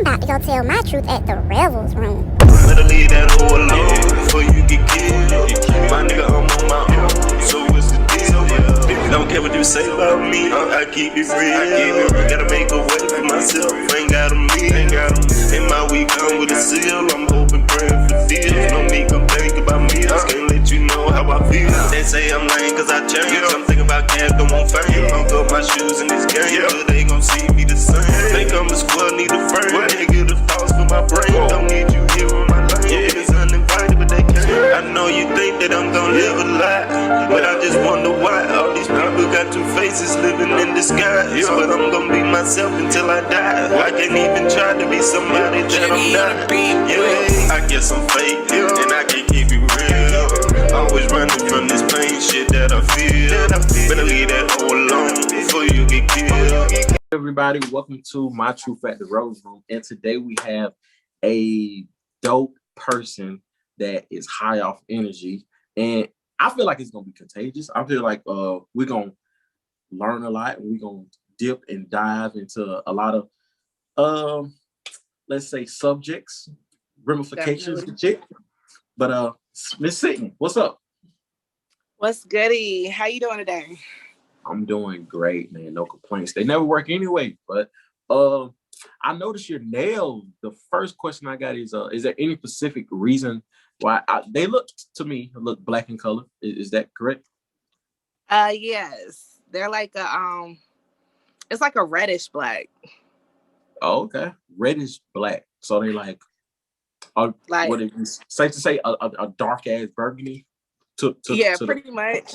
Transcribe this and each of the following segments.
I'm about to go tell my truth at the Revelsroom. Better leave that hoe alone before you get killed. My nigga, I'm on my own, so what's the deal? Don't care what you say about me, I keep it real. Gotta make a way for myself, ain't got a meal. In my week, I'm with a seal, I'm hoping, praying for deals. No need to think about me, I can't let you know how I feel. They say I'm lame cause I changed, I'm thinking about cash, don't want fame. Hung up my shoes in this game, but they gon' see me the same. Think I'm a squad, need a frame. Negative thoughts for my brain, don't need you here on my lane. Niggas uninvited, but they can't. I know you think that I'm gon' live a lie, but I just wonder why all these people got two faces living in disguise. But I'm gon' be myself until I die. I can't even try to be somebody that I'm not. Yeah, I guess I'm fake, and I can't keep it real. Always running from this pain shit that I feel. Better leave that hoe alone before you get killed. Everybody, welcome to My Truth at the Revelsroom, and today we have a dope person that is high off energy, and I feel like it's gonna be contagious. I feel like we're gonna learn a lot, and we're gonna dip and dive into a lot of let's say subjects, ramifications and shit. But Miss Sydney, what's up? What's goody? How you doing today? I'm doing great, man. No complaints. They never work anyway. But I noticed your nails. The first question I got is there any specific reason why they look black in color? Is that correct? Yes. They're like it's like a reddish black. Oh, okay. Reddish black. So they like what it is safe to say a dark ass burgundy. Pretty much.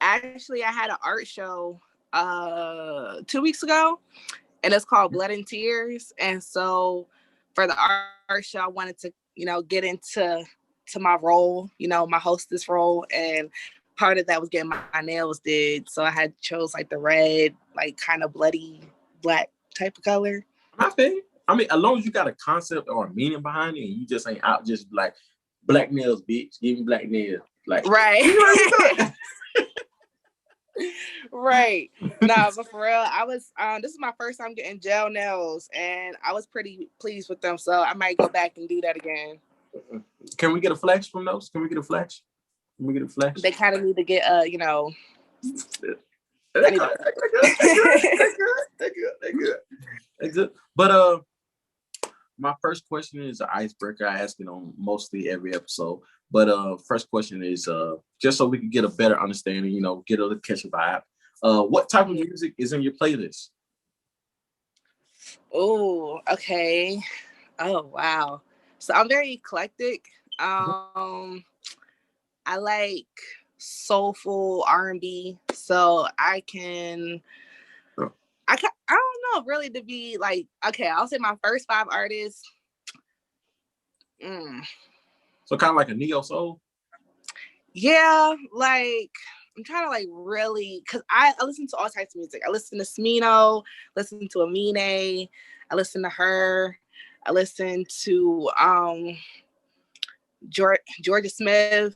Actually, I had an art show 2 weeks ago, and it's called Blood and Tears. And so for the art show, I wanted to, get into my role, my hostess role, and part of that was getting my nails did. So I had chose like the red, like kind of bloody black type of color. I think. I mean, as long as you got a concept or a meaning behind it, and you just ain't out just like black nails, bitch. Give me black nails. Like, right. You know what I'm Right. No, but for real, I was this is my first time getting gel nails, and I was pretty pleased with them. So I might go back and do that again. Can we get a flash from those? Can we get a flash? They kind of need to get They're good. But my first question is an icebreaker. I ask it on mostly every episode. But first question is just so we can get a better understanding, get a little catch a vibe. What type of music is in your playlist? Oh, okay. Oh, wow. So I'm very eclectic. I like soulful R&B, so I don't know really to be like, okay, I'll say my first 5 artists. So kind of like a neo soul? Yeah, like I'm trying to like really, because I listen to all types of music. I listen to Smino, listen to Amine, I listen to her, I listen to Georgia Smith,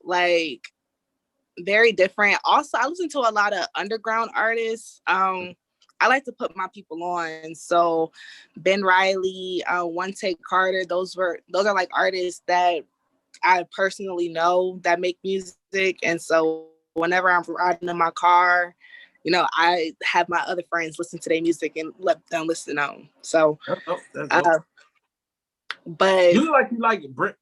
like very different. Also, I listen to a lot of underground artists. I like to put my people on. So Ben Riley, One Take Carter, those are like artists that I personally know that make music. And so whenever I'm riding in my car, I have my other friends listen to their music and let them listen on. So, but you look like Brent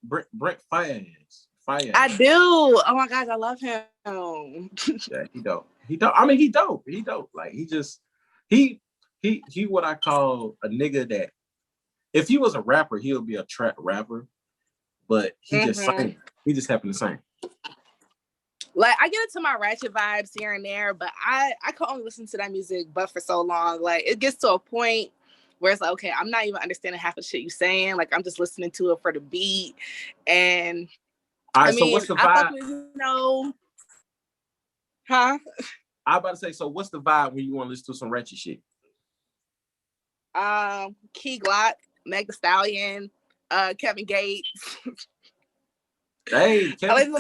Fayez. I do. Oh my gosh, I love him. Yeah, he dope. I mean, he dope. Like he what I call a nigga that if he was a rapper, he would be a trap rapper. But he just sang. He just happened to sing. Like I get into my ratchet vibes here and there, but I could only listen to that music but for so long. Like it gets to a point where it's like, okay, I'm not even understanding half the shit you saying. Like I'm just listening to it for the beat. And all right, so what's the vibe? Huh? I about to say, so what's the vibe when you want to listen to some ratchet shit? Key Glock, Meg Thee Stallion, Kevin Gates. Hey, Kevin.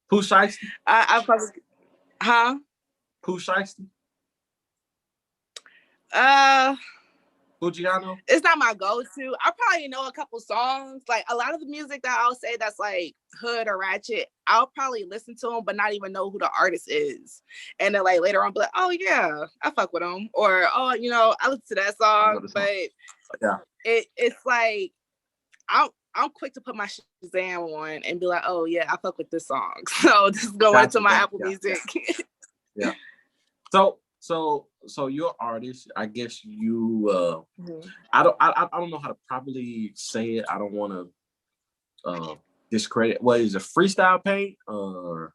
Pooh Shiesty? I probably, huh? Pooh Shiesty? Fujiano? It's not my go-to. I probably know a couple songs. Like a lot of the music that I'll say that's like hood or ratchet, I'll probably listen to them, but not even know who the artist is. And then like later on, be like, oh yeah, I fuck with them. Or oh, you know, I listen to that song. But yeah, it's like I'm quick to put my Shazam on and be like, oh yeah, I fuck with this song. So just go into my Apple Music. Yeah. So you're an artist. I guess you I don't know how to properly say it. I don't want to discredit. What is it, freestyle paint or?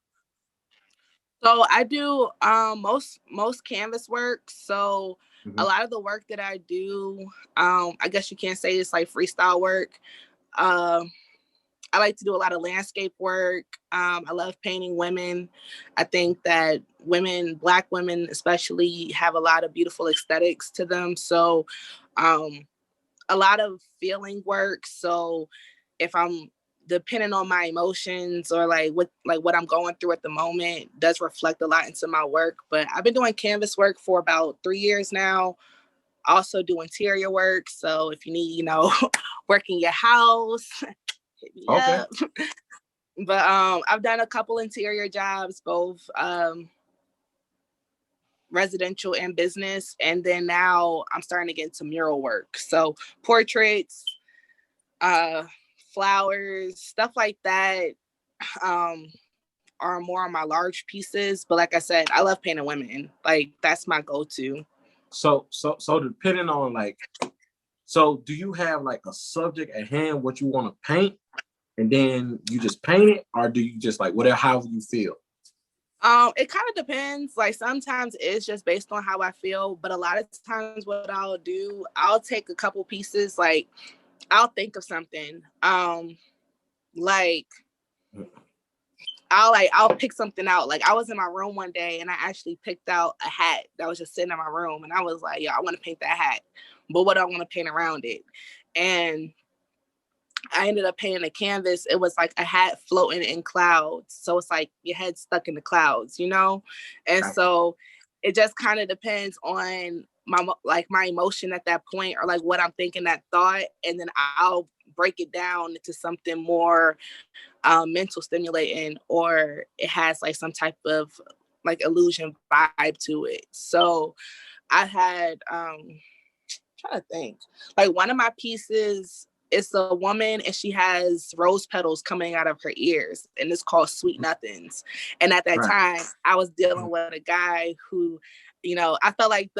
So I do most canvas work. So a lot of the work that I do, I guess you can't say it's like freestyle work. I like to do a lot of landscape work. I love painting women. I think that women, Black women especially, have a lot of beautiful aesthetics to them. So a lot of feeling work. So if I'm depending on my emotions or like what I'm going through at the moment does reflect a lot into my work. But I've been doing canvas work for about 3 years now. Also do interior work. So if you need, you know, work in your house, hit me up. But I've done a couple interior jobs, both residential and business. And then now I'm starting to get into mural work. So portraits, flowers, stuff like that are more on my large pieces. But like I said, I love painting women. Like that's my go-to. So depending on like, so do you have like a subject at hand, what you want to paint, and then you just paint it, or do you just like whatever, however you feel? It kind of depends. Like sometimes it's just based on how I feel, but a lot of times what I'll do, I'll take a couple pieces, like I'll think of something. Like I'll pick something out. Like I was in my room one day and I actually picked out a hat that was just sitting in my room, and I was like, yo, I want to paint that hat, but what do I want to paint around it? And I ended up painting a canvas. It was like a hat floating in clouds. So it's like your head stuck in the clouds, you know? And so it just kind of depends on my emotion at that point, or like what I'm thinking, that thought. And then I'll break it down into something more mental stimulating, or it has like some type of like illusion vibe to it. So I had, trying to think, like one of my pieces, it's a woman and she has rose petals coming out of her ears, and it's called Sweet Nothings. And at that time I was dealing with a guy who, you know, I felt like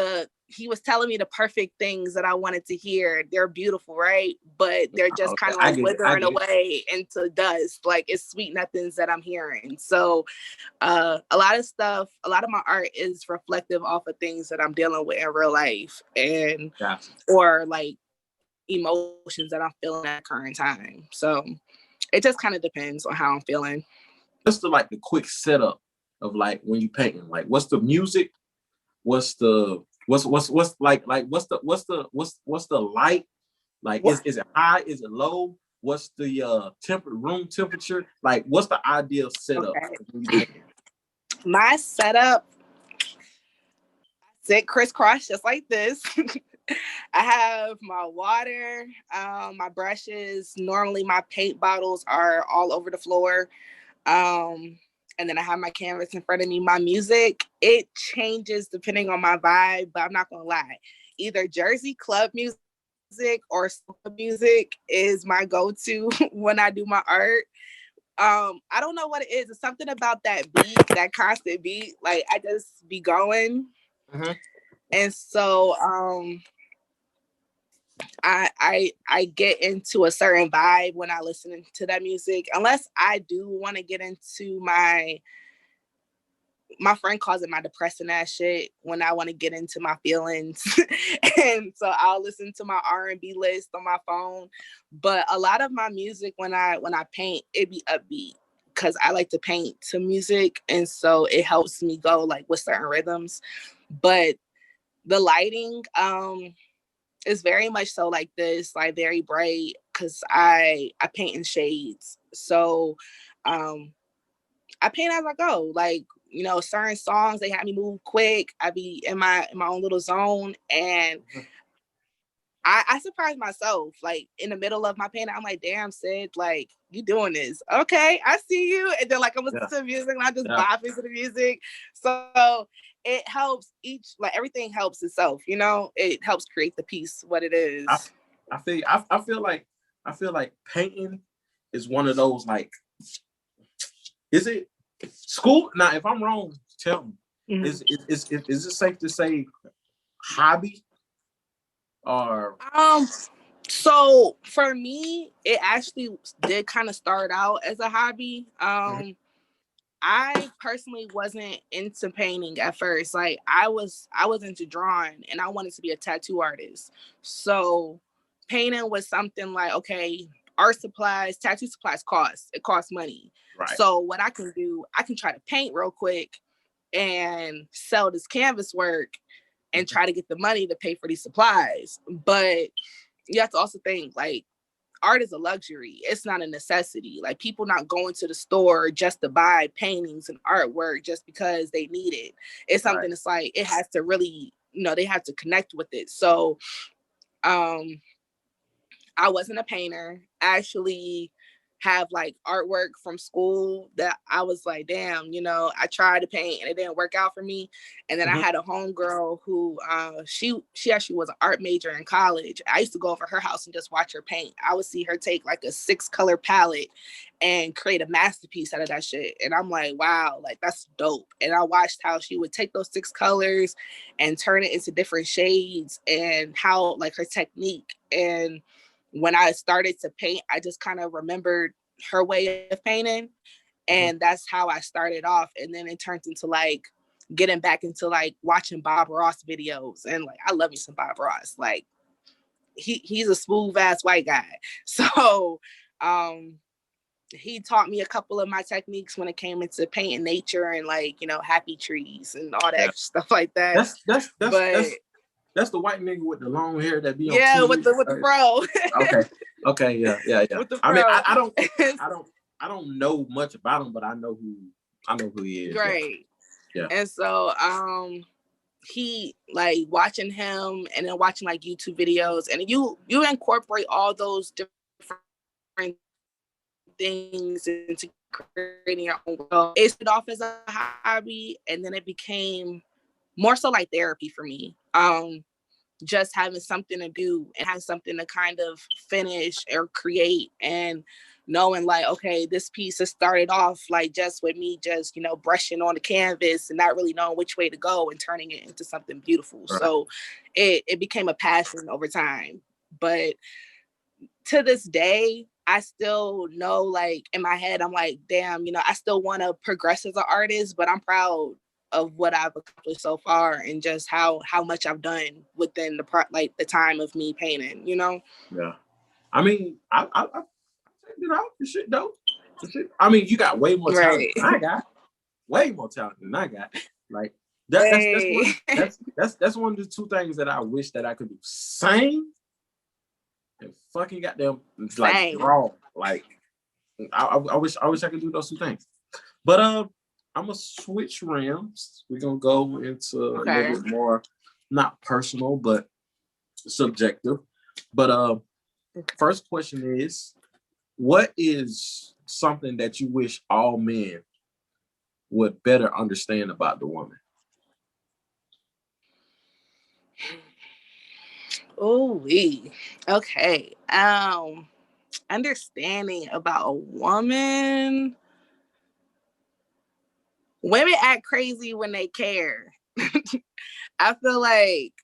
he was telling me the perfect things that I wanted to hear. They're beautiful, right? But they're just kind of like withering away into dust. Like it's sweet nothings that I'm hearing. So a lot of my art is reflective off of things that I'm dealing with in real life, and or like emotions that I'm feeling at the current time. So it just kind of depends on how I'm feeling. What's the like the quick setup of like when you painting? Like what's the music? What's the light? Like is it high? Is it low? What's the room temperature? Like what's the ideal setup? Okay. My setup, sit crisscross just like this. I have my water, my brushes. Normally my paint bottles are all over the floor. And then I have my canvas in front of me. My music, it changes depending on my vibe, but I'm not gonna lie. Either Jersey club music or soul music is my go-to when I do my art. I don't know what it is. It's something about that beat, that constant beat. Like I just be going. And so I get into a certain vibe when I listen to that music, unless I do want to get into my friend calls it my depressing ass shit, when I want to get into my feelings. And so I'll listen to my R&B list on my phone. But a lot of my music when I paint, it be upbeat, because I like to paint to music, and so it helps me go like with certain rhythms. But the lighting is very much so like this, like very bright, because I paint in shades. So I paint as I go. Like, you know, certain songs, they have me move quick. I be in my own little zone, and I surprised myself, like in the middle of my painting. I'm like, damn, Sid, like you doing this. Okay, I see you. And then like I'm listening to music and I just vibe into the music. So it helps like everything helps itself, you know, it helps create the piece, what it is. I feel like painting is one of those, like, is it school? Now, if I'm wrong, tell me. Is it safe to say hobby? Or so for me, it actually did kind of start out as a hobby. I personally wasn't into painting at first. Like I was into drawing and I wanted to be a tattoo artist. So painting was something like, okay, art supplies, tattoo supplies cost money. Right. So what I can do, I can try to paint real quick and sell this canvas work and try to get the money to pay for these supplies. But you have to also think, like, art is a luxury. It's not a necessity. Like people not going to the store just to buy paintings and artwork just because they need it. It's something that's like, it has to really, you know, they have to connect with it. So I wasn't a painter. I actually have like artwork from school that I was like, damn, you know, I tried to paint and it didn't work out for me. And then I had a homegirl who she actually was an art major in college. I used to go over her house and just watch her paint. I would see her take like a 6-color palette and create a masterpiece out of that shit. And I'm like, wow, like that's dope. And I watched how she would take those 6 colors and turn it into different shades and how like her technique. And when I started to paint, I just kind of remembered her way of painting. And that's how I started off. And then it turned into like getting back into like watching Bob Ross videos. And like, I love me some Bob Ross. Like he's a smooth ass white guy. So he taught me a couple of my techniques when it came into painting nature and like, you know, happy trees and all that stuff like that. That's the white nigga with the long hair that be on TV. with the bro. Okay, yeah. I mean, I don't know much about him, but I know who he is. Great. Yeah. And so he, like, watching him and then watching like YouTube videos, and you incorporate all those different things into creating your own world. It started off as a hobby and then it became more so like therapy for me. Just having something to do and having something to kind of finish or create, and knowing like, okay, this piece has started off like just with me just, you know, brushing on the canvas and not really knowing which way to go and turning it into something beautiful. Right. So it became a passion over time. But to this day, I still know, like in my head, I'm like, damn, you know, I still want to progress as an artist, but I'm proud of what I've accomplished so far and just how much I've done within the time of me painting, you know? Yeah. I mean, I you know, the shit dope. I mean, you got way more talent than I got. Way more talent than I got. Like that's one of the 2 things that I wish that I could do. Sing and fucking goddamn like draw. Like I wish I could do those 2 things. But I'm gonna switch realms. We're gonna go into a little bit more, not personal, but subjective. But first question is, what is something that you wish all men would better understand about the woman? Oh, okay. Understanding about a woman. Women act crazy when they care. I feel like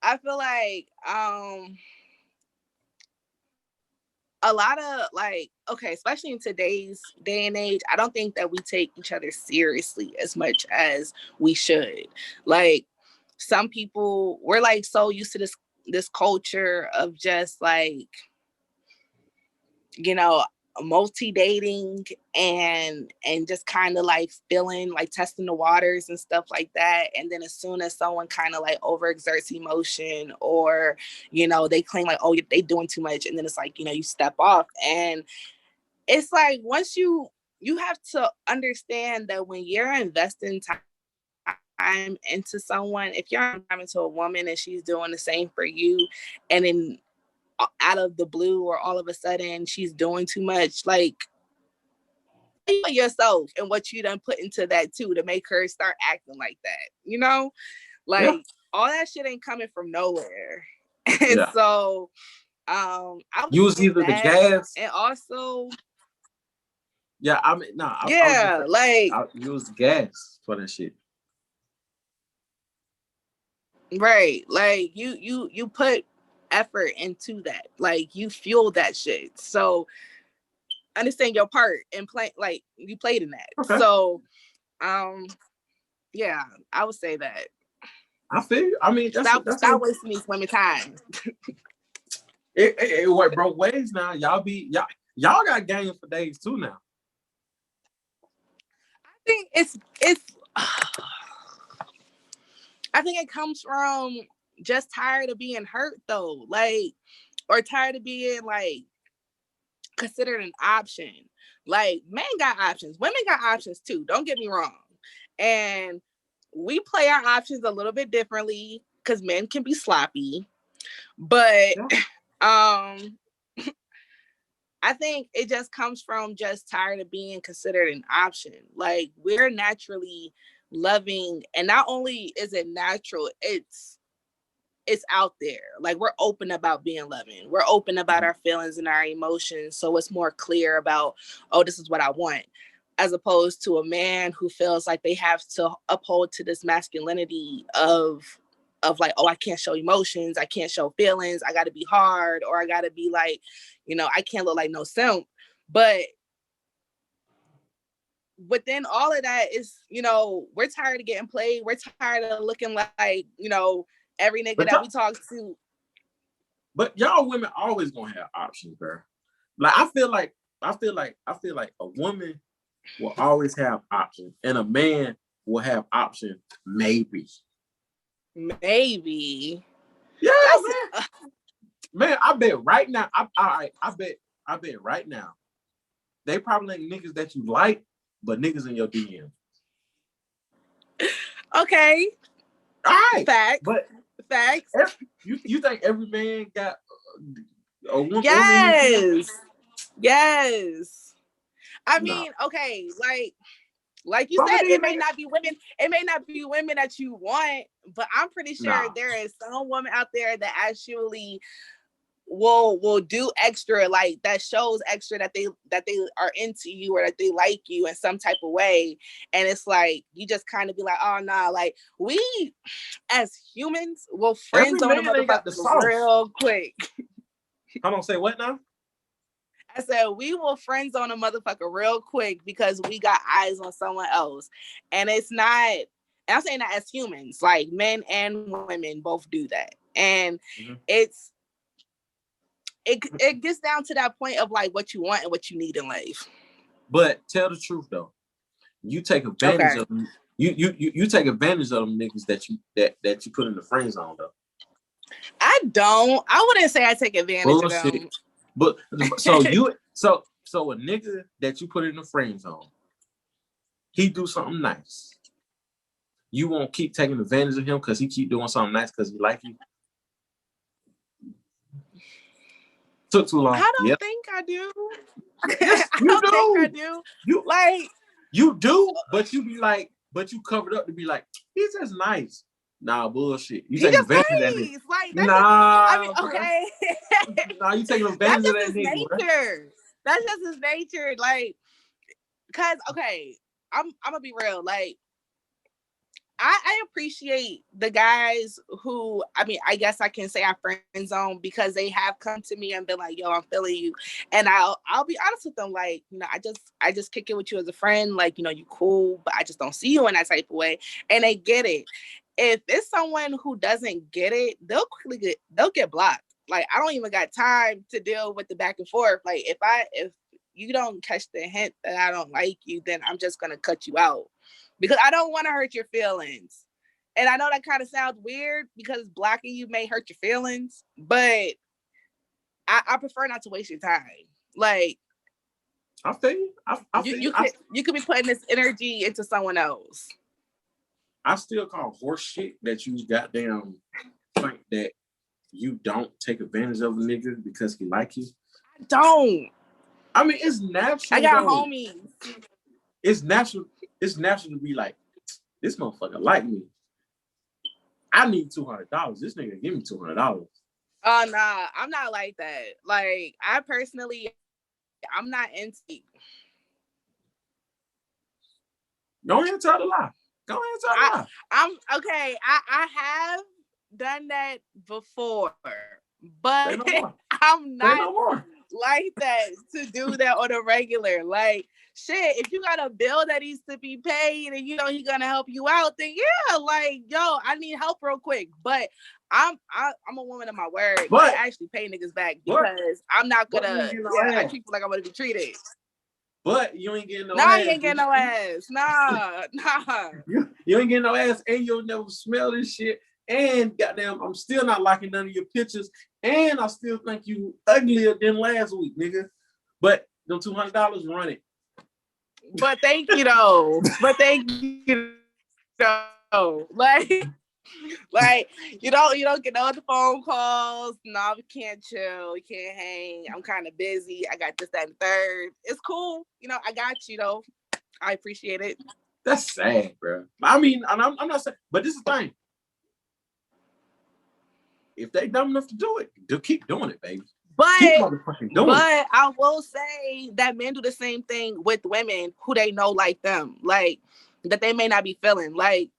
I feel like a lot of like, okay, especially in today's day and age, I don't think that we take each other seriously as much as we should. Like some people, we're like so used to this culture of just like, you know, multi-dating and just kind of like feeling like testing the waters and stuff like that. And then as soon as someone kind of like overexerts emotion or, you know, they claim like, oh, they doing too much. And then it's like, you know, you step off. And it's like, once you have to understand that when you're investing time time into someone, if you're investing time into a woman and she's doing the same for you, and then out of the blue or all of a sudden she's doing too much, like, yourself and what you done put into that too to make her start acting like that, you know? Like, all that shit ain't coming from nowhere. And so I use either the gas and also I use the gas for that shit. Right. Like you put effort into that. Like, you fuel that shit. So understand your part and play, like, you played in that. Okay. So yeah, I would say that. I feel you. I mean, stop wasting these women time. It worked both ways now. Y'all got game for days too now. I think it's I think it comes from just tired of being hurt though, like, or tired of being like considered an option. Like, men got options, women got options too. Don't get me wrong, and we play our options a little bit differently because men can be sloppy, but I think it just comes from just tired of being considered an option. Like, we're naturally loving, and not only is it natural, it's out there. Like, we're open about being loving. We're open about our feelings and our emotions. So it's more clear about, oh, this is what I want, as opposed to a man who feels like they have to uphold to this masculinity of like, oh, I can't show emotions, I can't show feelings, I got to be hard, or I got to be like, I can't look like no simp. But within all of that is, we're tired of getting played. We're tired of looking like, every nigga that we talk to. But y'all women always gonna have options, bro. Like, I feel like a woman will always have options, and a man will have options, maybe. Yeah, man. I bet right now. I bet right now. They probably ain't niggas that you like, but niggas in your DM. Okay. All right. Facts. But facts. You think every man got a woman? Yes. I mean, okay, like you said, it may not be women. It may not be women that you want, but I'm pretty sure there is some woman out there that actually will do extra, like, that shows extra that they are into you or that they like you in some type of way. And it's like, you just kind of be like, oh nah, like, we as humans will friend zone a motherfucker real quick. I don't say what now? I said, we will friend zone a motherfucker real quick because we got eyes on someone else. And it's not, and I'm saying that as humans, like, men and women both do that. And it gets down to that point of like what you want and what you need in life. But tell the truth though, you take advantage of them. You take advantage of them niggas that you put in the friend zone though. I don't. I wouldn't say I take advantage of them. But so a nigga that you put in the friend zone, he do something nice. You won't keep taking advantage of him because he keep doing something nice because he like you. Took too long. I don't think I do. Yes, I don't think I do. You do, but you be like, but you covered up to be like, he's just nice. Nah, bullshit. You take advantage of that nigga. Like, okay. Nah, you taking advantage of that nigga. Nature. That's just his nature. Like, cause I'm gonna be real. Like, I appreciate the guys who, I guess I can say I friend zone because they have come to me and been like, yo, I'm feeling you. And I'll be honest with them. Like, I just kick it with you as a friend. Like, you cool, but I just don't see you in that type of way. And they get it. If it's someone who doesn't get it, they'll get blocked. Like, I don't even got time to deal with the back and forth. Like, if you don't catch the hint that I don't like you, then I'm just gonna cut you out. Because I don't want to hurt your feelings. And I know that kind of sounds weird because blocking you may hurt your feelings, but I prefer not to waste your time. Like, I feel you. You could be putting this energy into someone else. I still call horse shit that you goddamn think that you don't take advantage of a nigga because he like you. I don't. I mean, it's natural. I got though. homies. It's natural. It's natural to be like, this motherfucker like me. I need $200. This nigga give me $200. Oh nah, I'm not like that. Like I personally, I'm not into. Go ahead and tell the lie. Go ahead and tell the lie. I'm okay. I have done that before, but no I'm not no like that to do that on a regular. Like shit, if you got a bill that needs to be paid and you know he's gonna help you out, then yeah, like yo, I need help real quick. But I'm a woman of my word. But I actually pay niggas back because I'm not gonna. I treat people like I want to be treated. But you ain't getting no ass. Nah, you ain't getting no ass. Nah. You ain't getting no ass, and you'll never smell this shit. And goddamn, I'm still not liking none of your pictures, and I still think you uglier than last week, nigga. But them $200, run it. But thank you though. Like you don't get no other phone calls. No, we can't chill. We can't hang. I'm kind of busy. I got this, that, and third. It's cool. You know, I got you though. I appreciate it. That's sad, bro. I mean, I'm not saying, but this is the thing. If they dumb enough to do it, they'll keep doing it, baby. But I will say that men do the same thing with women who they know like them, like that they may not be feeling. Like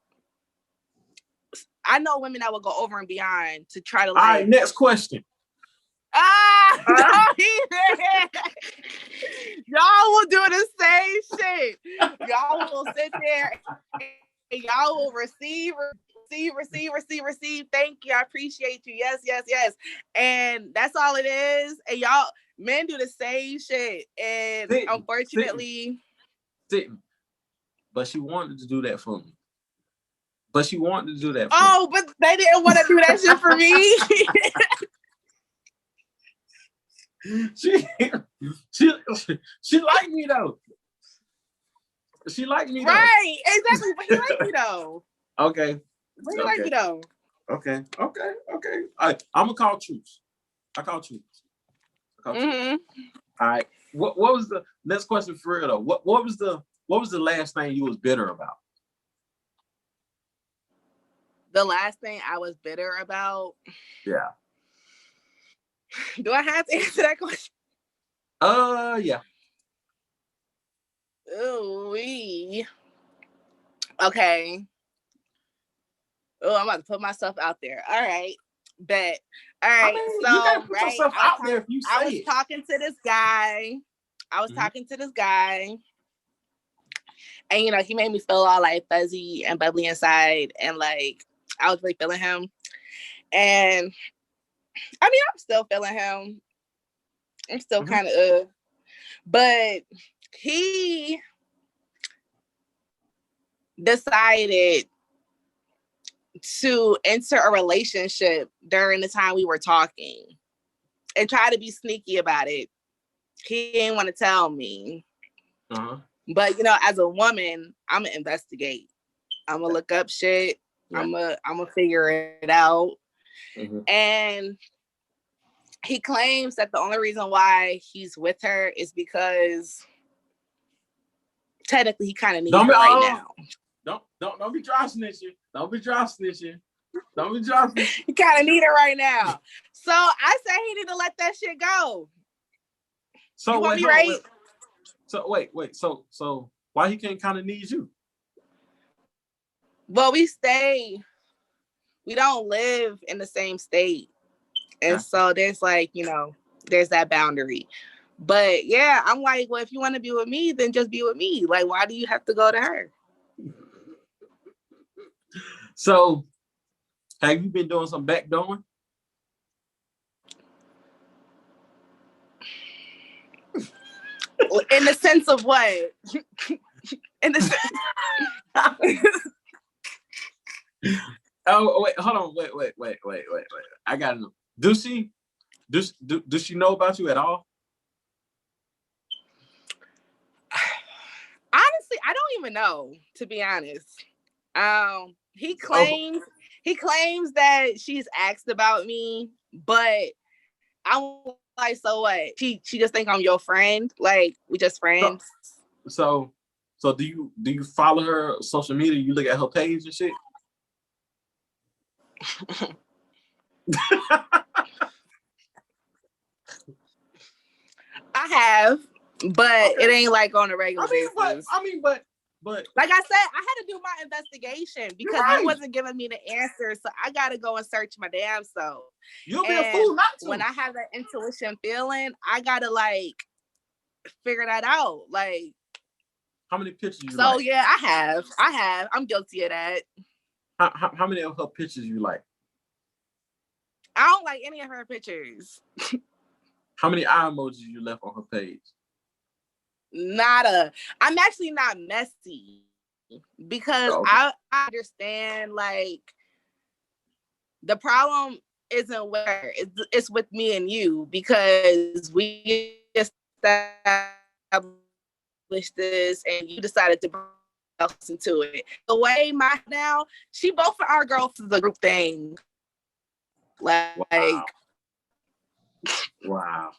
I know women that will go over and beyond to try to. Like, all right, next question. Y'all will do the same shit. Y'all will sit there and y'all will receive. Thank you. I appreciate you. Yes. And that's all it is. And y'all, men do the same shit. And unfortunately. But she wanted to do that for me. But they didn't want to do that shit for me. She liked me though. Right, exactly. But he liked me though. Okay. But he liked me though. Okay. I'm gonna call truce. I call truce. Mm-hmm. All right. What was the next question for real though? What was the last thing you was bitter about? The last thing I was bitter about. Yeah. Do I have to answer that question? Yeah. Ooh-wee. Okay. Oh, I'm about to put myself out there. All right. Bet. All right. I mean, so you gotta put yourself out there if you say I was talking to this guy. And you know, he made me feel all like fuzzy and bubbly inside. And like I was really feeling him. And I mean, I'm still feeling him. I'm still kind of but he decided to enter a relationship during the time we were talking and try to be sneaky about it. He didn't want to tell me. But you know, as a woman, I'm gonna investigate. I'm gonna look up shit. Yeah. I'm gonna figure it out. And he claims that the only reason why he's with her is because technically he kind of needs her right now. Don't be dry snitching. Don't be dry snitching. He kind of need her right now. So I say he need to let that shit go. So you want me right? So wait. So why he can't kind of need you? Well, we don't live in the same state. And so there's like, you know, there's that boundary. But yeah, I'm like, well, if you want to be with me, then just be with me. Like, why do you have to go to her? So have you been doing some backdooring? In the sense of what? In the sense... Oh wait, hold on, wait. I gotta know. Does she know about you at all? Honestly, I don't even know, to be honest. He claims that she's asked about me, but I'm like, so what? She just think I'm your friend. Like, we just friends. So do you follow her social media? You look at her page and shit? I have, but it ain't like on a regular basis. But like I said, I had to do my investigation because you wasn't giving me the answer, so I gotta go and search my damn self. You'll be a fool not to. When I have that intuition feeling, I gotta like figure that out. Like, how many pictures you so like? Yeah, I have. I'm guilty of that. How many of her pictures you like? I don't like any of her pictures. How many eye emojis you left on her page? Nada. I'm actually not messy because I understand like the problem isn't where it's with me and you because we established this and you decided to bring else into it. The way she both of our girls is a group thing. Like, wow.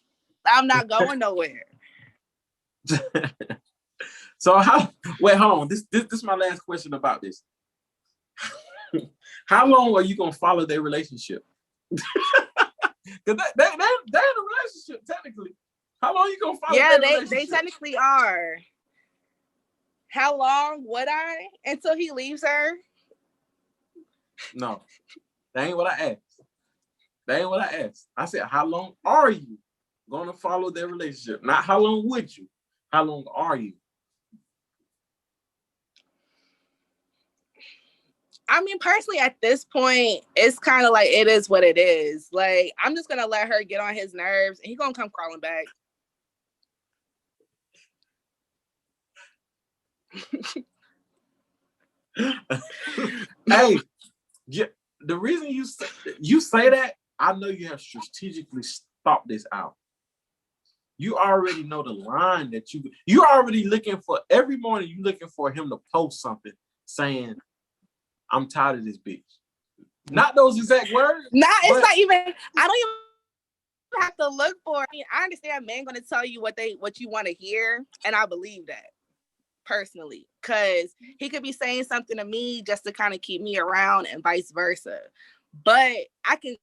I'm not going nowhere. So wait, hold on. This is my last question about this. How long are you gonna follow their relationship? Because they're in a relationship technically. How long are you gonna follow their relationship? They technically are. How long would I until he leaves her? No, that ain't what I asked. I said, how long are you gonna follow their relationship? Not how long would you? How long are you? I mean, personally, at this point, it's kind of like it is what it is. Like, I'm just gonna let her get on his nerves, and he's gonna come crawling back. Hey, the reason you say that, I know you have strategically thought this out. You already know the line that you already looking for. Every morning you looking for him to post something saying, I'm tired of this bitch. Not those exact words. It's not even, I don't even have to look for it. I mean, I understand men gonna tell you what you want to hear, and I believe that personally, because he could be saying something to me just to kind of keep me around and vice versa. But I can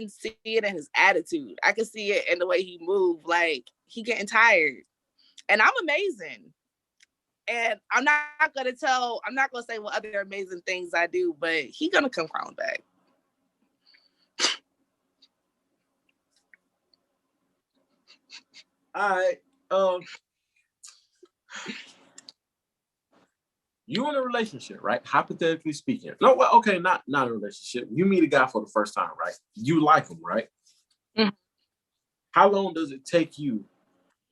see it in his attitude. I can see it in the way he moved. Like, he getting tired. And I'm amazing. And I'm not gonna say what other amazing things I do, but he gonna come crawling back. All right. You in a relationship, right? Hypothetically speaking. No, well, okay, not a relationship. You meet a guy for the first time, right? You like him, right? Mm-hmm. How long does it take you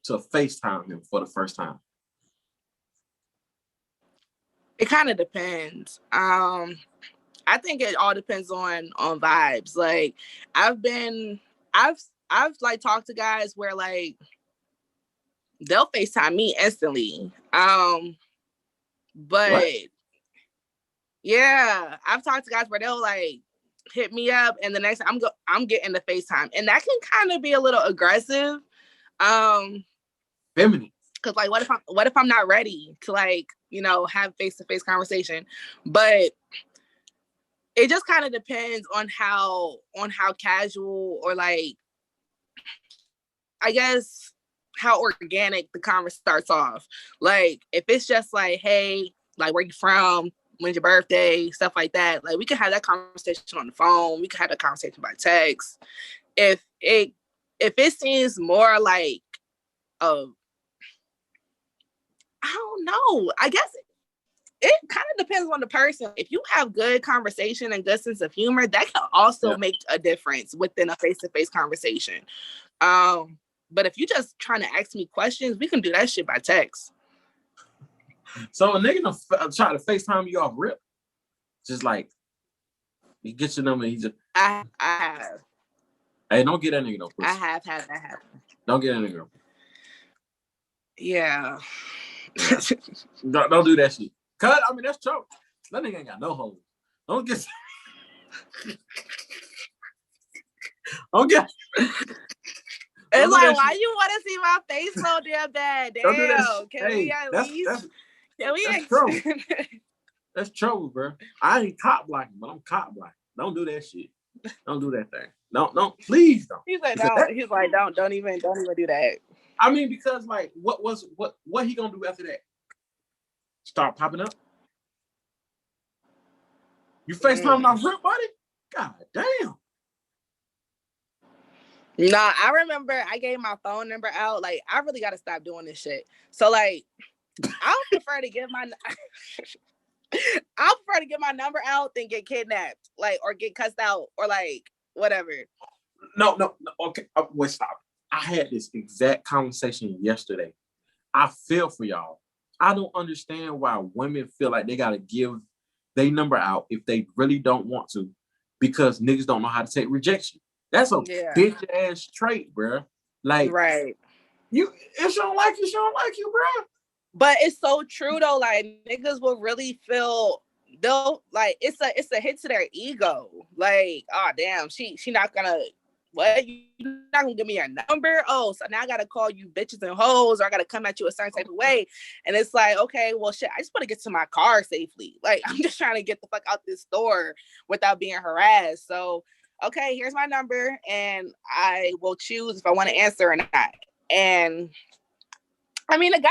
to FaceTime him for the first time? It kind of depends. I think it all depends on vibes. Like, I've like talked to guys where like they'll FaceTime me instantly. But what? Yeah, I've talked to guys where they'll like hit me up and the next time I'm getting the FaceTime. And that can kind of be a little aggressive. Feminine. Cause like what if I'm not ready to like, have face-to-face conversation? But it just kind of depends on how casual or like, I guess, how organic the conversation starts off. Like, if it's just like, hey, like, where you from? When's your birthday? Stuff like that. Like, we can have that conversation on the phone. We can have that conversation by text. If it seems more like, I don't know. I guess it kind of depends on the person. If you have good conversation and good sense of humor, that can also make a difference within a face-to-face conversation. But if you just trying to ask me questions, we can do that shit by text. So a nigga try to FaceTime you off rip? Just like, he gets your number, he just... I have. Hey, don't get that nigga no pussy. I have had that happen. Don't get that nigga no pussy. Yeah. Don't do that shit. Cause, I mean, that's true. That nigga ain't got no hoes. Don't get. Don't get. It's like, why you want to see my face so damn bad? Damn. Don't do that. Can we at least? Can we? That's trouble. That's trouble, bro. I ain't cop blocking, but I'm cop blocking. Don't do that shit. Don't do that thing. Don't. Please don't. He's like, don't. He's like, don't even do that. I mean, because like, what he gonna do after that? Start popping up? You FaceTime off rip, buddy? God damn. Nah, I remember I gave my phone number out. Like, I really got to stop doing this shit. So, like, I prefer to give my number out than get kidnapped, like, or get cussed out, or like whatever. No. Okay, wait, stop. I had this exact conversation yesterday. I feel for y'all. I don't understand why women feel like they gotta give their number out if they really don't want to, because niggas don't know how to take rejection. That's a bitch ass trait, bro. Like, right. If she don't like you, she don't like you, bro. But it's so true though. Like, niggas will really feel they'll like it's a hit to their ego. Like, oh damn, she not gonna you're not gonna give me your number? Oh, so now I gotta call you bitches and hoes, or I gotta come at you a certain type of way. And it's like, okay, well shit, I just want to get to my car safely. Like, I'm just trying to get the fuck out this store without being harassed. So okay, here's my number, and I will choose if I want to answer or not. And I mean, the guy,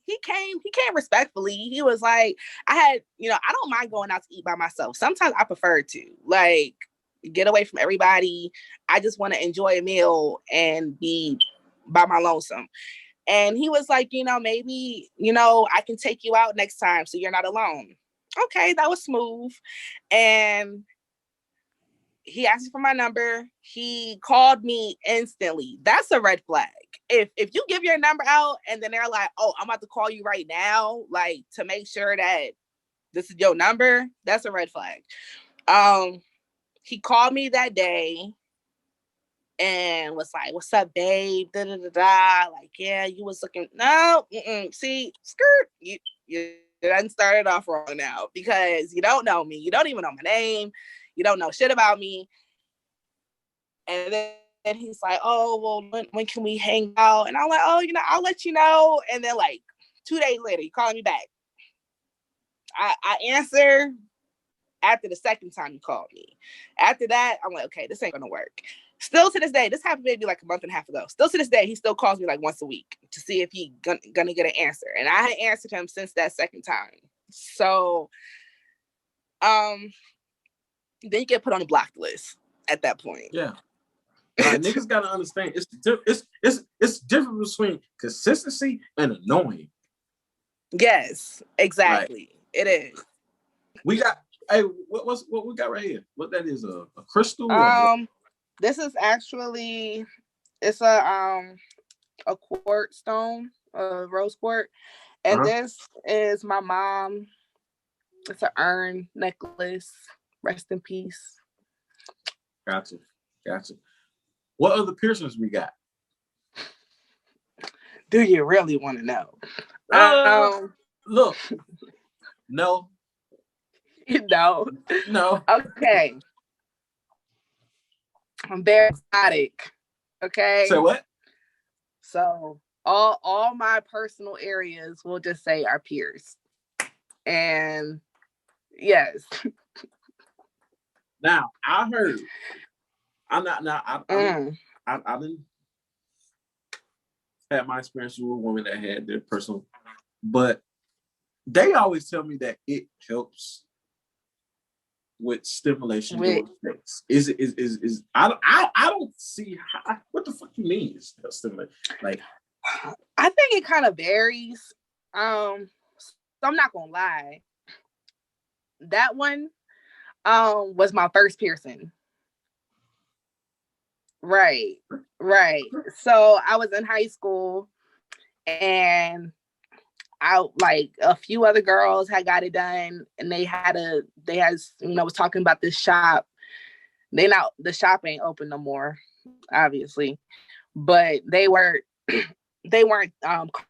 he came respectfully. He was like, I don't mind going out to eat by myself. Sometimes I prefer to, like, get away from everybody. I just want to enjoy a meal and be by my lonesome. And he was like, maybe, I can take you out next time so you're not alone. Okay, that was smooth. And he asked me for my number. He called me instantly. That's a red flag. If you give your number out and then they're like, oh, I'm about to call you right now, like, to make sure that this is your number, that's a red flag. He called me that day and was like, what's up, babe? Da, da, da, da. Like, yeah, you was looking, no, see, skirt, you done started off wrong now, because you don't know me. You don't even know my name. You don't know shit about me. And then he's like, oh, well, when can we hang out? And I'm like, oh, I'll let you know. And then like 2 days later, he calling me back. I answer after the second time you called me. After that, I'm like, okay, this ain't gonna work. Still to this day, this happened maybe like a month and a half ago. Still to this day, he still calls me like once a week to see if he gonna get an answer. And I had answered him since that second time. So, then you get put on the blocked list at that point. Yeah. Niggas gotta understand it's different between consistency and annoying. Yes, exactly. Right. It is. We got what we got right here? What that is, a crystal? This is actually, it's a quartz stone, a rose quartz, and this is my mom. It's an urn necklace. Rest in peace. Gotcha. What other piercings we got? Do you really want to know? Look. No. No. Okay. I'm very exotic. Okay. So what? So all my personal areas, we'll just say, are pierced. And yes. Now I heard. I didn't have my experience with women that had their personal, but they always tell me that it helps with stimulation. Is I don't see how, what the fuck you mean is stimulate? Like, I think it kind of varies. So I'm not gonna lie. That one was my first piercing. Right. So I was in high school and like a few other girls had got it done, and they was talking about this shop. The shop ain't open no more, obviously, but they weren't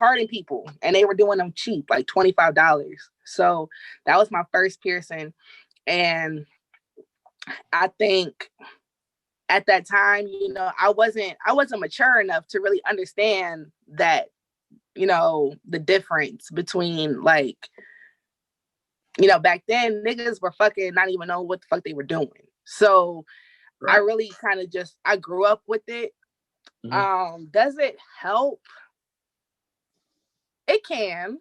carding people, and they were doing them cheap, like $25. So that was my first piercing. And I think at that time, you know, I wasn't mature enough to really understand that, you know, the difference between, like, you know, back then niggas were fucking not even knowing what the fuck they were doing. So right. I really kind of just, I grew up with it. Mm-hmm. Does it help? It can.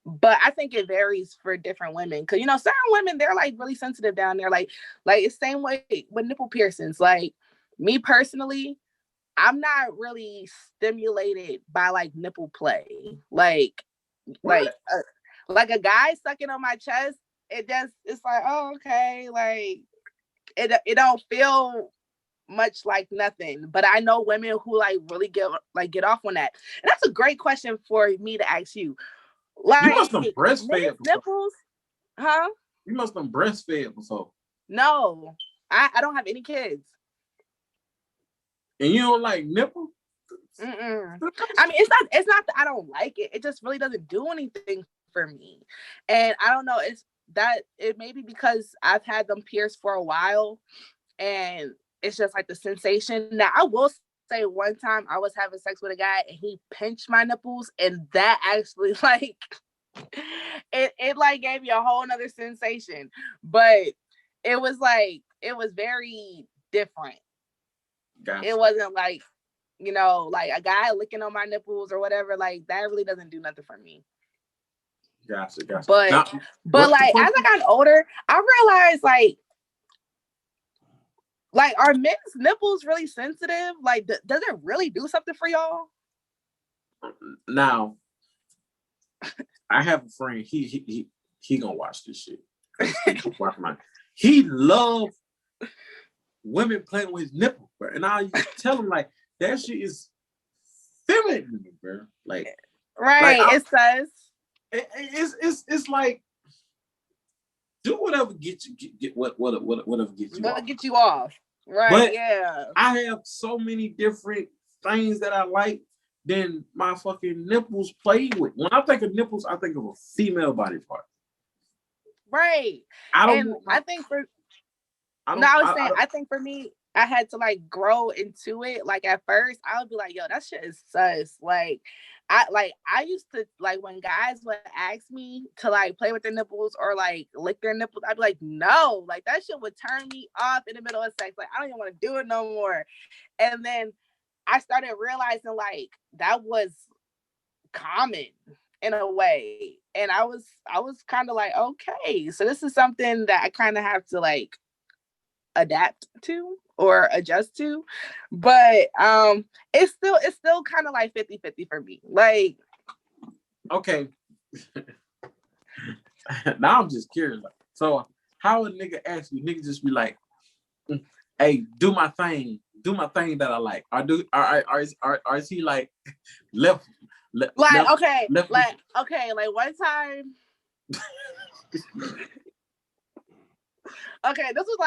But I think it varies for different women. Because, you know, certain women, they're like really sensitive down there. Like it's the same way with nipple piercings. Like, me personally, I'm not really stimulated by like nipple play. Like a guy sucking on my chest, it's like, oh, okay. Like, it don't feel much like nothing. But I know women who like really get off on that. And that's a great question for me to ask you. Like, you must have breastfed nipples, huh? You must have breastfed before. No, I don't have any kids. And you don't like nipple? Mm-mm. I mean, it's not that I don't like it. It just really doesn't do anything for me. And I don't know. It may be because I've had them pierced for a while, and it's just like the sensation. Now, I will say one time I was having sex with a guy and he pinched my nipples, and that actually like it like gave me a whole nother sensation. But it was very different. Gotcha. It wasn't like, you know, like a guy licking on my nipples or whatever. Like, that really doesn't do nothing for me. Gotcha. But now, like, as I got older, I realized like, are men's nipples really sensitive? Like, does it really do something for y'all? Now, I have a friend. He gonna watch this shit. He loves women playing with his nipple, bro. And I tell him, like, that shit is feminine, bro. Like, right? Like, it says it's like, do whatever get whatever gets you off. Get you off. Right. But yeah. I have so many different things that I like than my fucking nipples played with. When I think of nipples, I think of a female body part. Right. I think for me, I had to like grow into it. Like, at first, I would be like, yo, that shit is sus. Like, I used to, like, when guys would ask me to like play with their nipples or like lick their nipples, I'd be like, no, like, that shit would turn me off in the middle of sex. Like, I don't even want to do it no more. And then I started realizing like that was common in a way. And I was kind of like, okay, so this is something that I kind of have to like adapt to or adjust to. But it's still kind of like 50-50 for me. Like, okay. Now I'm just curious. So how a nigga ask you, nigga just be like, hey, do my thing that I like. Or is he like left okay, like one time. Okay, this was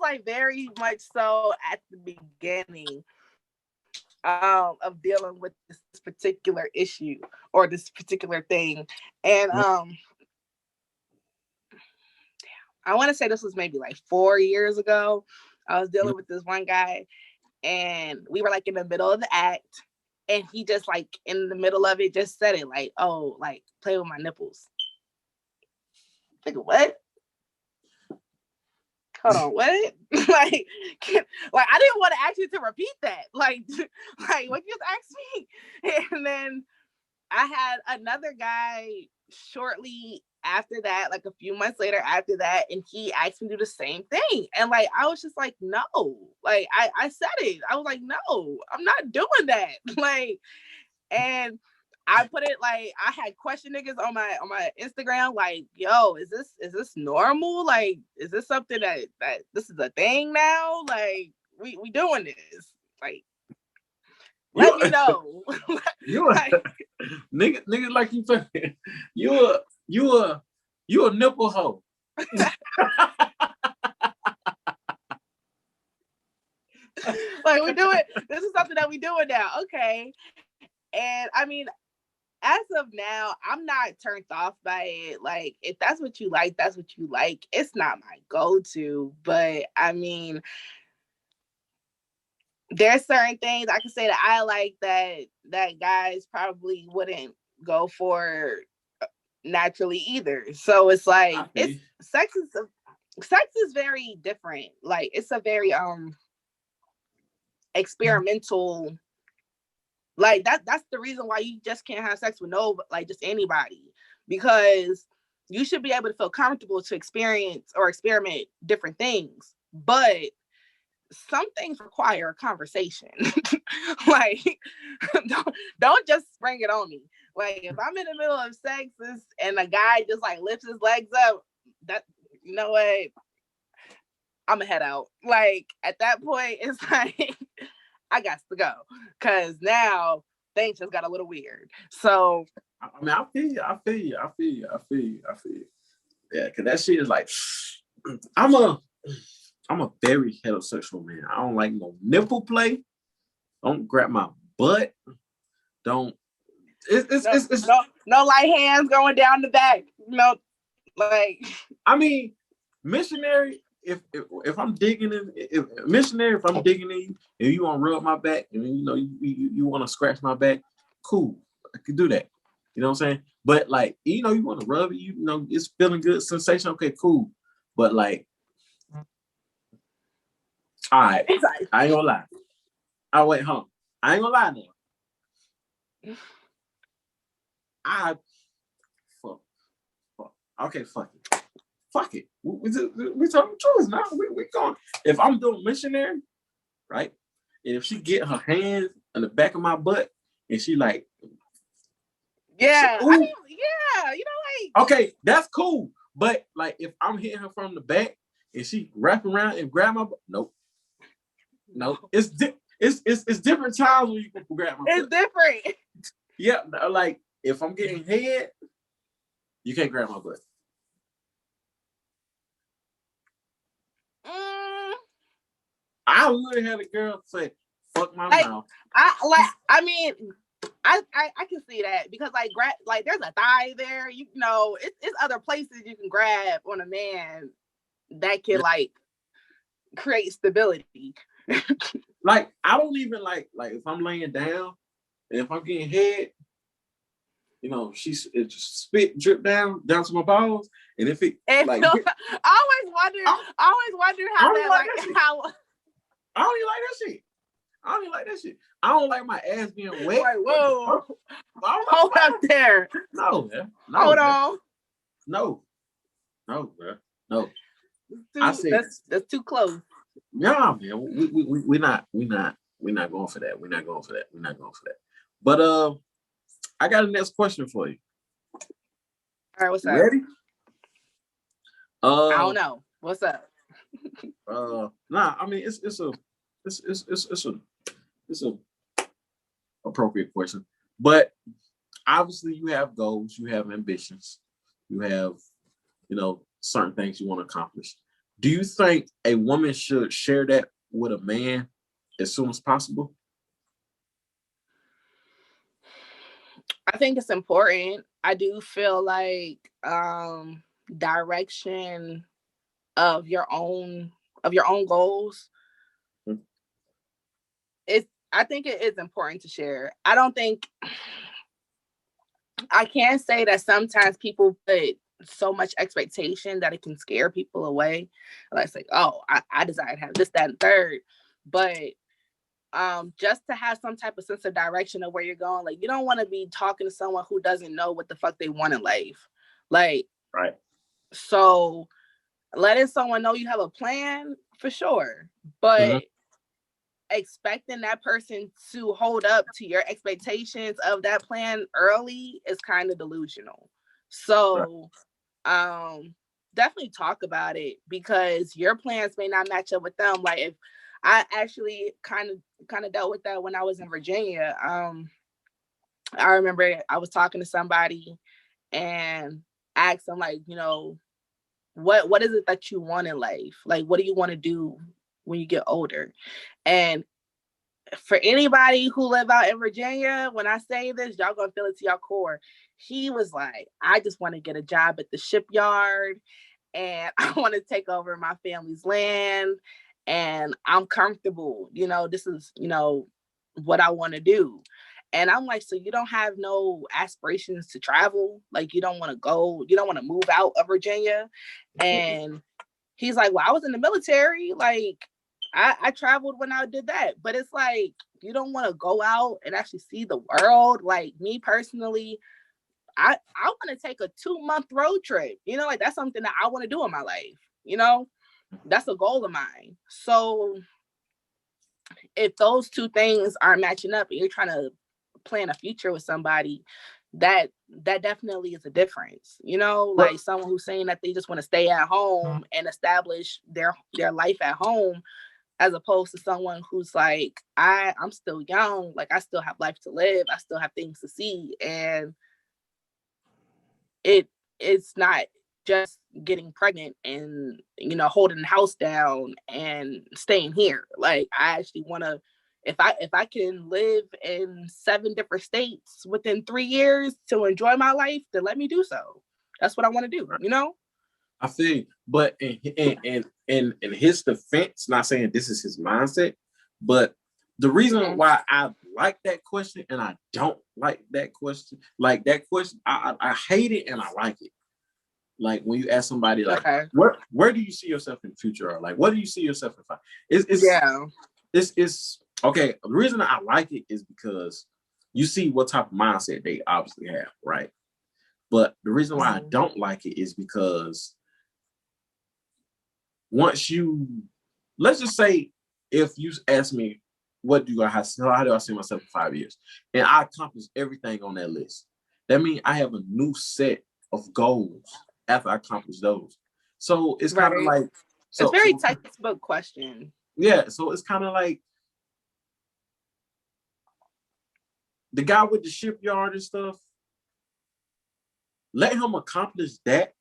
like very much so at the beginning of dealing with this particular issue or this particular thing. And I want to say this was maybe like 4 years ago. I was dealing with this one guy, and we were like in the middle of the act, and he just like in the middle of it just said it like, oh, like, play with my nipples. Like, what? Hold on, what? like I didn't want to ask you to repeat that. Like what you just asked me. And then I had another guy shortly after that, like a few months later after that, and he asked me to do the same thing. And like, I was just like, no. Like, I said it. I was like, no, I'm not doing that. Like, and I put it like, I had question niggas on my Instagram, like, yo, is this normal? Like, is this something that this is a thing now? Like, we doing this? Like, let me know. You like, nigga, like you fucking, you a nipple hoe. Like, we do it. This is something that we doing now. Okay. And I mean, as of now, I'm not turned off by it. Like, if that's what you like, that's what you like. It's not my go-to, but I mean, there's certain things I can say that I like that guys probably wouldn't go for naturally either. So it's like sex is very different. Like, it's a very experimental. Like that's the reason why you just can't have sex with just anybody, because you should be able to feel comfortable to experience or experiment different things. But some things require a conversation. Like, don't just spring it on me. Like, if I'm in the middle of sex and a guy just like lifts his legs up, that, you know what? I'm gonna head out. Like, at that point, it's like I got to go, because now things just got a little weird. So I mean, I feel you. Yeah, because that shit is like, I'm a very heterosexual man. I don't like no nipple play. Don't grab my butt. Don't. It's no light hands going down the back. No, like. I mean, missionary. If I'm digging in, if I'm digging in you, and you want to rub my back, and you know you want to scratch my back, cool, I can do that. You know what I'm saying? But like, you know, you want to rub it, you know, it's feeling good, sensation. Okay, cool. But like, all right, I ain't gonna lie. I wait, huh? I ain't gonna lie now. Okay, fuck it. We talking truth now. We going. If I'm doing missionary, right? And if she get her hands on the back of my butt and she like, yeah, I mean, yeah, you know, like, okay, that's cool. But like, if I'm hitting her from the back and she wrap around and grab my butt, nope. It's different times when you can grab my butt. It's different. Yeah, like if I'm getting head, you can't grab my butt. I literally had a girl say, "Fuck my mouth." I mean, I can see that, because like there's a thigh there. You know, it's other places you can grab on a man that can like create stability. Like, I don't even like if I'm laying down and if I'm getting head, you know, it just spit drip down to my balls, and if it like, I always wonder how that like how. I don't even like that shit. I don't like my ass being wet. Like, whoa. Hold up there. No, man. No, hold man. on. No, bro. No. That's too close. Nah, man. We're not going for that. We're not going for that. But I got a next question for you. All right, what's up? Ready? I don't know. What's up? Nah, I mean it's a appropriate question. But obviously you have goals, you have ambitions, you have, you know, certain things you want to accomplish. Do you think a woman should share that with a man as soon as possible? I think it's important. I do feel like direction of your own goals. I think it is important to share. I can't say that sometimes people put so much expectation that it can scare people away. Like, it's like, oh, I desire to have this, that, and third. But just to have some type of sense of direction of where you're going. Like, you don't want to be talking to someone who doesn't know what the fuck they want in life. Like, right. So letting someone know you have a plan, for sure. But expecting that person to hold up to your expectations of that plan early is kind of delusional. So definitely talk about it, because your plans may not match up with them. Like, if I actually kind of dealt with that when I was in Virginia. I remember I was talking to somebody and asked them, like, you know, what is it that you want in life? Like, what do you want to do when you get older? And for anybody who live out in Virginia, when I say this, y'all gonna feel it to your core. He was like, I just want to get a job at the shipyard and I want to take over my family's land and I'm comfortable. This is, what I want to do. And I'm like, so you don't have no aspirations to travel? Like, you don't want to go, you don't want to move out of Virginia? And he's like, well, I was in the military. Like, I traveled when I did that. But it's like, you don't want to go out and actually see the world. Like, me personally, I want to take a 2-month road trip. Like, that's something that I want to do in my life. That's a goal of mine. So if those two things aren't matching up and you're trying to plan a future with somebody, that definitely is a difference. Like someone who's saying that they just want to stay at home and establish their life at home, as opposed to someone who's like, I'm still young, like I still have life to live, I still have things to see. And it's not just getting pregnant and holding the house down and staying here. Like, I actually want to, if I can live in 7 different states within 3 years to enjoy my life, then let me do so. That's what I want to do. I feel, but in his defense, not saying this is his mindset, but the reason why I like that question and I don't like that question, I hate it and I like it. Like when you ask somebody, like, okay, where do you see yourself in the future, or like, what do you see yourself in 5? It's okay. The reason I like it is because you see what type of mindset they obviously have, right? But the reason why I don't like it is because once let's just say, if you ask me, how do I see myself in 5 years? And I accomplish everything on that list. That means I have a new set of goals after I accomplish those. So it's kind of like... it's a very textbook question. Yeah, so it's kind of like the guy with the shipyard and stuff, let him accomplish that.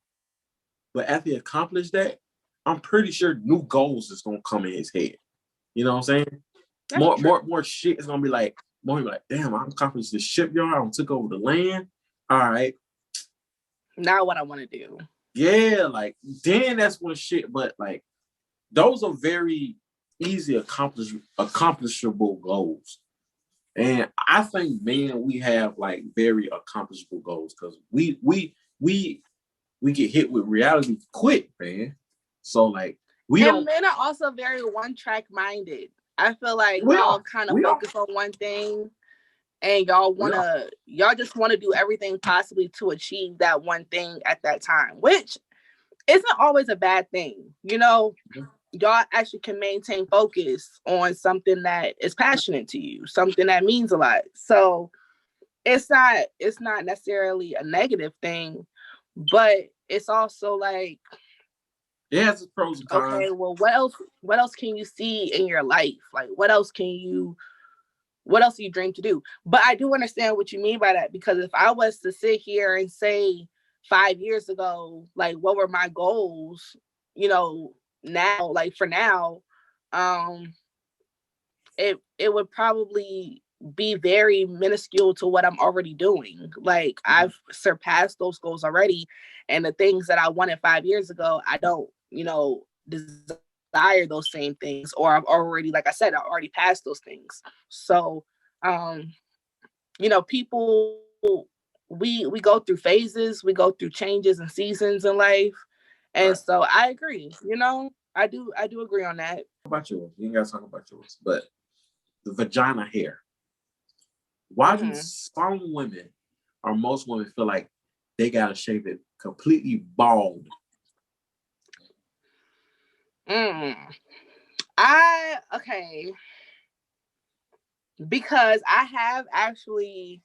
But after he accomplished that, I'm pretty sure new goals is going to come in his head. You know what I'm saying? More shit is going to be like, damn, I accomplished the shipyard. I took over the land. All right. Now what I want to do. Yeah, like, then that's when shit, but like, those are very easy accomplishable goals. And I think, man, we have like very accomplishable goals because we get hit with reality quick, man. So like, men are also very one-track minded. I feel like y'all kind of focus on one thing and y'all just want to do everything possibly to achieve that one thing at that time, which isn't always a bad thing. Y'all actually can maintain focus on something that is passionate to you, something that means a lot. So it's not necessarily a negative thing, but it's also like, yeah, it's pros and cons. Okay, well, what else can you see in your life? Like, what else do you dream to do? But I do understand what you mean by that, because if I was to sit here and say 5 years ago, like, what were my goals, now, like for now, it would probably be very minuscule to what I'm already doing. Like, I've surpassed those goals already. And the things that I wanted 5 years ago, I don't, desire those same things, or I've already, like I said, I already passed those things. So, people, we go through phases, we go through changes and seasons in life. And so I agree, I do agree on that. About yours, you ain't gotta talk about yours, but the vagina hair. Why do some women, or most women, feel like they gotta shave it completely bald? Because I have actually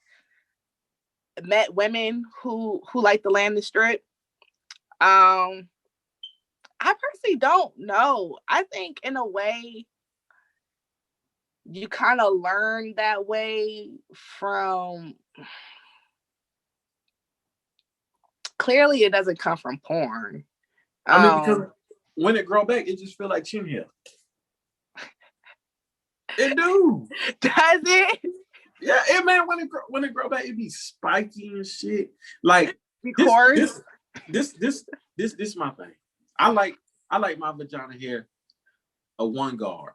met women who like the landing strip. I personally don't know. I think in a way you kind of learn that way from, clearly it doesn't come from porn. I mean, because when it grow back, it just feel like chin hair. It do. Does it? Yeah, and man, when it grow back, it be spiky and shit. Like Of course. This my thing. I like my vagina hair a one guard.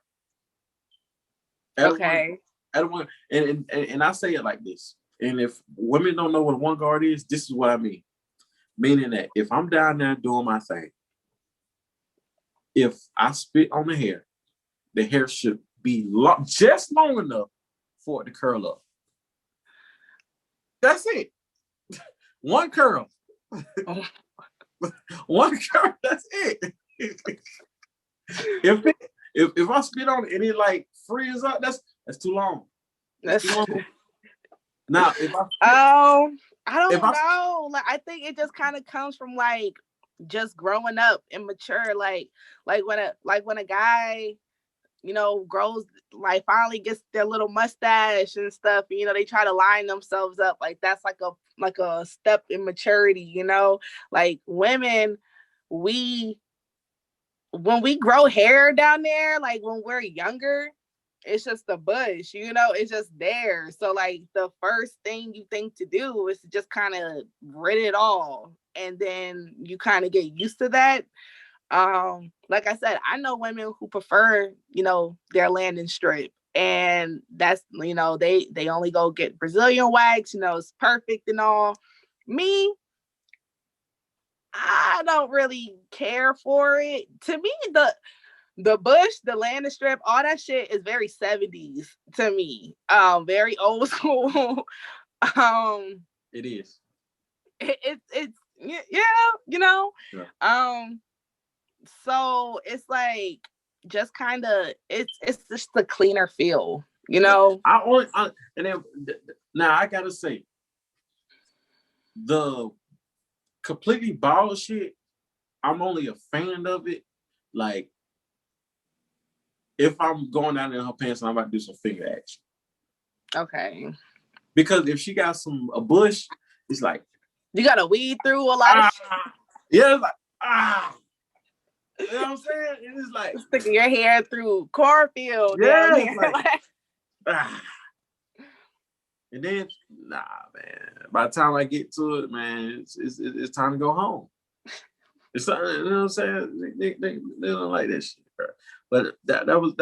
Okay. And I say it like this. And if women don't know what a one guard is, this is what I mean. Meaning that if I'm down there doing my thing, if I spit on the hair should be just long enough for it to curl up. That's it. One curl. One curl, that's it. If I spit on it and it like frees up, that's too long. That's too long. Now, if I don't know. Like, I think it just kind of comes from like just growing up immature. Like when a guy, you know, grows, like finally gets their little mustache and stuff, you know, they try to line themselves up. Like that's like a step in maturity, you know. Like women, when we grow hair down there, like when we're younger, it's just a bush, you know, it's just there. So like the first thing you think to do is to just kind of rid it all. And then you kind of get used to that. Like I said, I know women who prefer, you know, their landing strip. And that's, you know, they only go get Brazilian wax, you know, it's perfect and all. Me, I don't really care for it. To me, the bush, the landing strip, all that shit is very 70s to me. Very old school. It is. It's yeah, you know. Yeah. So it's like just kind of it's just a cleaner feel, you know. Now I gotta say, the completely bald shit, I'm only a fan of it. Like if I'm going down in her pants and I'm about to do some finger action. Okay. Because if she got a bush, it's like you gotta weed through a lot of shit. Yeah, it's like you know what I'm saying? It's like sticking your hair through cornfield. Yeah. And then, nah, man. By the time I get to it, man, it's time to go home. It's you know what I'm saying? They don't like that shit. But that was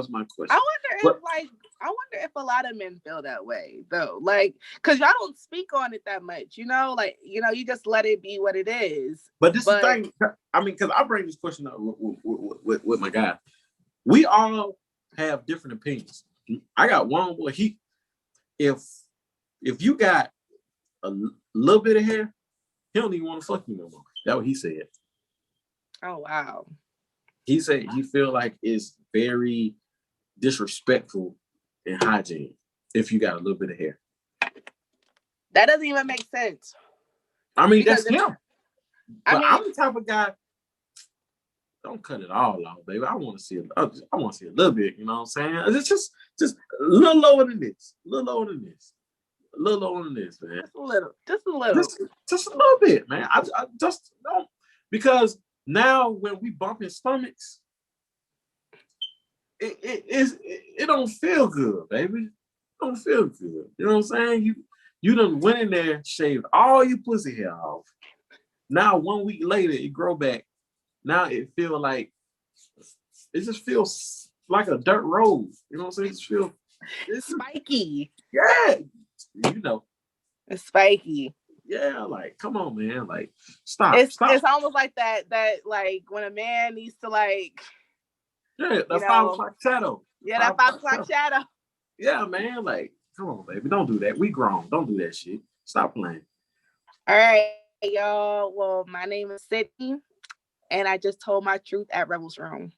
my question. I wonder if a lot of men feel that way though, like, cause y'all don't speak on it that much, you know, like, you know, you just let it be what it is. But this is the thing. I mean, cause I bring this question up with my guy. We all have different opinions. I got one boy. If you got a little bit of hair, he don't even want to fuck you no more. That's what he said. Oh wow. He said he feel like it's very disrespectful in hygiene if you got a little bit of hair. That doesn't even make sense. I mean, that's him. But I'm the type of guy. Don't cut it all off, baby. I want to see a little bit. You know what I'm saying? It's just a little lower than this. A little lower than this. A little lower than this, man. Just a little. Just a little bit, man. I just don't, because now when we bump in stomachs, it don't feel good, baby. It don't feel good. You know what I'm saying? You done went in there, shaved all your pussy hair off. Now 1 week later, it grow back. Now it just feels like a dirt road. You know what I'm saying? It's spiky. Yeah. You know. It's spiky. Yeah, like, come on, man. Like, stop. It's almost like that like when a man needs to like. Yeah, that 5 o'clock shadow. Yeah, that 5 o'clock shadow. Yeah, man. Like, come on, baby. Don't do that. We grown. Don't do that shit. Stop playing. All right, y'all. Well, my name is Sydney, and I just told my truth at Revelsroom.